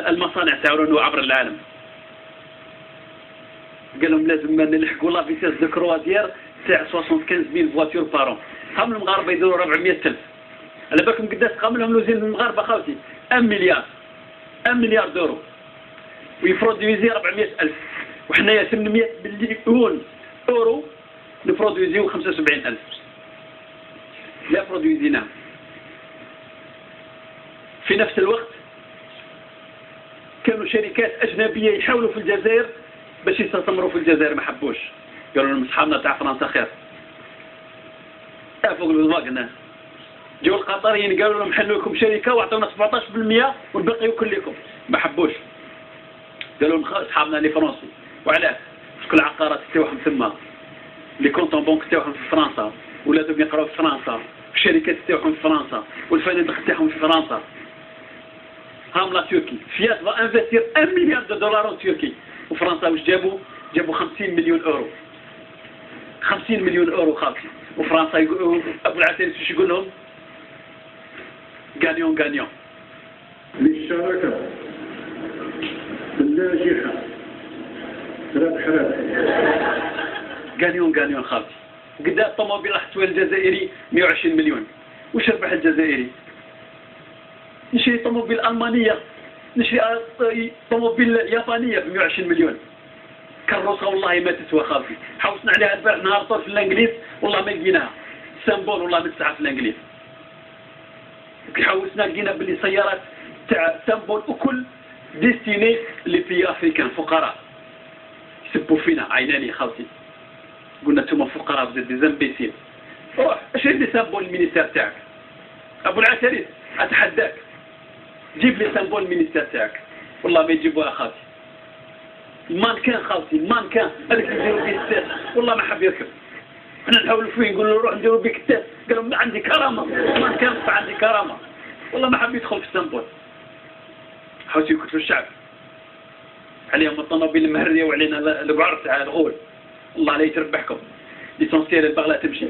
المصانع تاعو عبر العالم. قال لهم لازم نلحقوا لا فيتاس دو كروازير تاع 75000 فواتور بارون. هم المغاربه يديروا 400000. على بالكم قداش قام لهم لوزين المغاربه خاوتي 1 مليار 1 مليار دورو ويفرودويزي 400000 وحنايا 800 مليون اورو نفرودويزيو 75000 لا برودويزيناه. في نفس الوقت كانوا شركات أجنبية يحاولوا في الجزائر باش يستثمروا في الجزائر، ما حبوش، قالوا لهم اصحابنا تاع فرنسا خير. فوق الوضع جاو القطريين قالوا لهم حلوا لكم شركة واعطونا 17% والباقي كلكم، ما حبوش، قالوا لهم اصحابنا لي فرنسي. وعلاه؟ كل العقارات تاعهم ثما، لي كونطون بونك تاعهم في فرنسا، ولادهم يقراو في فرنسا، الشركات تاعهم في فرنسا، والفنادق تاعهم في فرنسا. هم لا تركي فيات va investir 1 مليار دولار en تركي، وفرنسا واش جابوا 50 مليون اورو. 50 مليون اورو خاطي، وفرنسا ابو العتيري واش يقول لهم؟ غانيون غانيون. للشراكة الناجحة ربح ربح. غانيون غانيون خاطي. قد الطوموبيل راح الجزائري 120 مليون، واش ربح الجزائري؟ نشري طوموبيل ألمانية، نشري طوموبيل يابانية ب 120 مليون. كروسة والله ما تسوى خالتي، حوسنا عليها البارح نهار طول في الانجليز والله ما لقيناها، سامبول والله ما تسعى في الانجليز. حوسنا لقينا باللي سيارات تاع سامبول وكل ديستيني لي بي افريكان فقراء. يسبوا فينا عيناني خالتي. قلنا انتم فقراء بزاف دي زامبيسيل. روح اشري لي سامبول المينيستير تاعك. ابو العتريس اتحداك. جيب لي سامبول المينيستير تاعك، والله ما يجيبوها خالتي. المانكان خالتي، المانكان هذاك اللي يديروا به التاس، والله ما حب يركب. احنا نحاولوا فيه نقول له روح نديروا بك التاس، قالوا ما عندي كرامه، المانكان عندي كرامه، والله ما حب يدخل في السامبول. حاولوا يكتلوا الشعب. عليهم الطوموبيل المهريه وعلينا البعر تاع الغول. الله لا يتربحكم. ليسونسيال البغله تمشي.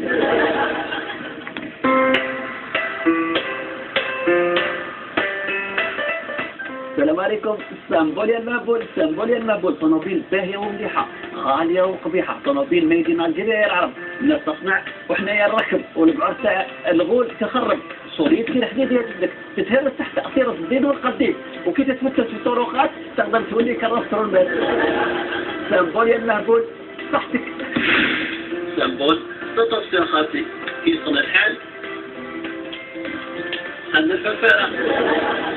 السلام عليكم. اسطنبول يا المهبول، اسطنبول يا المهبول، طوموبيل باهية ومليحة، غالية وقبيحة، طوموبيل ميدين الجزائر يا العرب، الناس تصنع وحنايا نركب، والبعر تاع الغول تخرب، صوريت كي الحديد يجبدك، تتهرس تحت أطيرة الزيت والقديم، وكي تتفتش في الطرقات تقدر تولي كالرسترون بس. اسطنبول يا المهبول، صحتك. اسطنبول، تطفش خالتي، يصل الحال. عندنا الفلفلة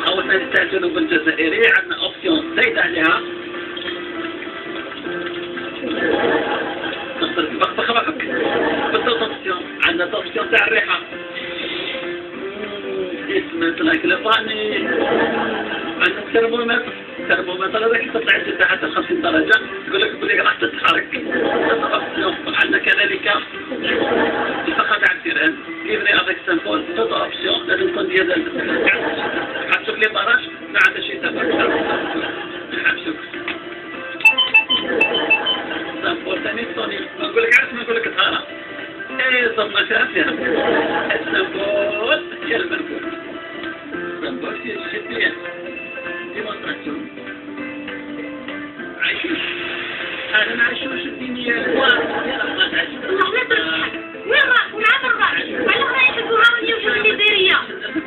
خوتنا تاع الجنوب الجزائري، عندنا اوبسيون زايد عليها بخبخ روحك بدل اوبسيون. عندنا اوبسيون تاع الريحة اسمه تلاكلفاني. عندنا الترمومتر، الترمومتر هذاك تطلع جدا حتى 50 درجة تقول لك بلي راح تتحرك. عندنا كذلك الفقط على الفيران ليفري افيك سامبول توت اوبسيون، لازم تكون ديال حتشوف لي براش ما عندها شي تفاهم. حبسوك سامبول ثاني صوني، نقول لك عرفت ما نقول لك طهارة. ايه صرنا شافيها السامبول هي المنقول. السامبول هي الشتية ديمونستراسيون. عايشوش انا ما عايشوش الدنيا وين راح ونعمل راح وعلى رايح الكوراوية وشوف الجزائرية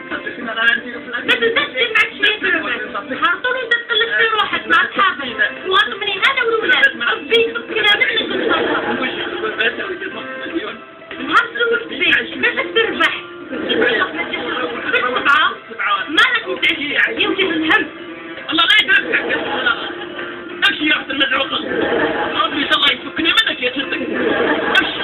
ما تزدش معك شوية تربح حاطوني انت تقلب في روحك مع اصحابك وغنمني انا والولاد ربي يفكرها منك نهار زوج بيع كيفاش تربح بالسبعة مالك متعشي يمكن الهم الله لا يدرك امشي يا اخت المدعوقة ربي الله يفكني منك يا جدك امشي.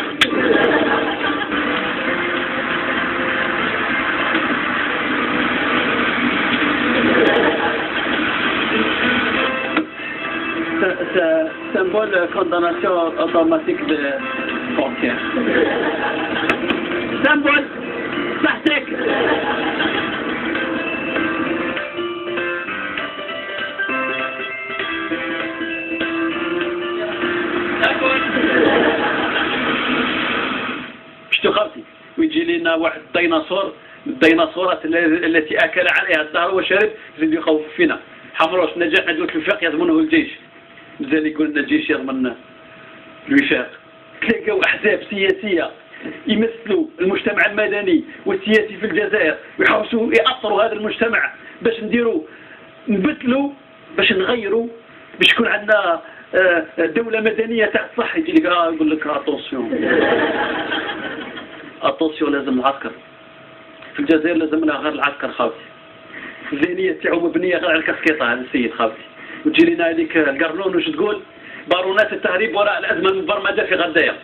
Symbole condamnation automatique de frontière. Symbole صحتك. شتو خالتي ويجي لنا واحد الديناصور من الديناصورات التي اكل عليها الدهر وشرب يزيد يخوف فينا. حمروش نجاح ندوة الوفاق يضمنه الجيش، مازال يقول لنا الجيش يضمن الوفاق. تلاقوا أحزاب سياسية يمثلوا المجتمع المدني والسياسي في الجزائر ويحاولوا يأثروا هذا المجتمع باش نبدلوا، باش نغيروا، باش يكون عندنا دولة مدنية تاع الصح. يجي لك يقول لك اتونسيون لازم العسكر في الجزائر، لازم لها غير العسكر خاوتي. الذهنية تاعو مبنية غير على الكاسكيطة هذا السيد خاوتي. وتجي لنا هذيك القرنون واش تقول؟ بارونات التهريب وراء الأزمة المبرمجة في غردية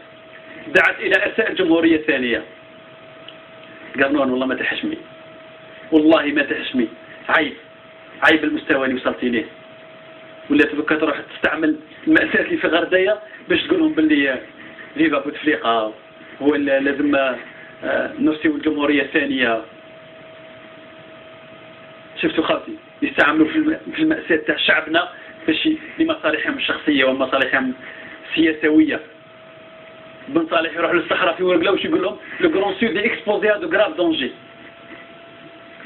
دعت إلى إرساء الجمهورية الثانية. قرنون والله ما تحشمي، والله ما تحشمي، عيب المستوى اللي وصلتي ليه. ولا تبقى تروح تستعمل المأساة اللي في غردية باش تقول لهم باللي فيفا بوتفليقة هو لازم نرسيو الجمهورية الثانية. شفتوا خاوتي يستعملوا في المأساة تاع شعبنا باش لمصالحهم الشخصية ومصالحهم السياسوية. بن صالح يروح للصحراء في ورقلا وش يقول لهم؟ لو غران سود est exposé à de graves dangers.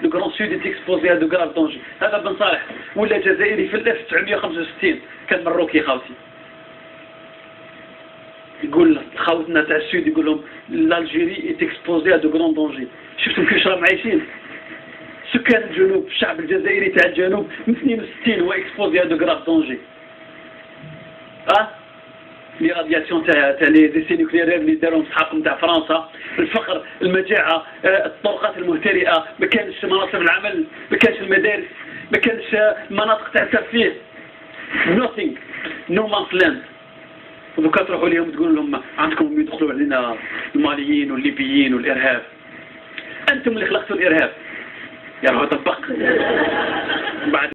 لو غران سود est exposé à de graves dangers. هذا بن صالح ولا جزائري في 1965 كان مروكي خاوتي. يقول خاوتنا تاع السود يقول لهم l'Algérie est exposée à de grands dangers. شفتوا كيفاش راهم عايشين؟ سكان الجنوب، الشعب الجزائري تاع الجنوب من 62 هو exposé à de graves dangers. لي رادياسيون تاع لي ديسي نوكليير اللي داروهم صحابهم تاع فرنسا، الفقر، المجاعة، الطرقات المهترئة، ما كانش مناصب العمل، ما كانش المدارس، ما كانش مناطق تاع الترفيه. nothing, no man's land. ودوكا تروحوا لهم تقول لهم عندكم يدخلوا علينا الماليين والليبيين والإرهاب. أنتم اللي خلقتوا الإرهاب. يا رب طبق بعد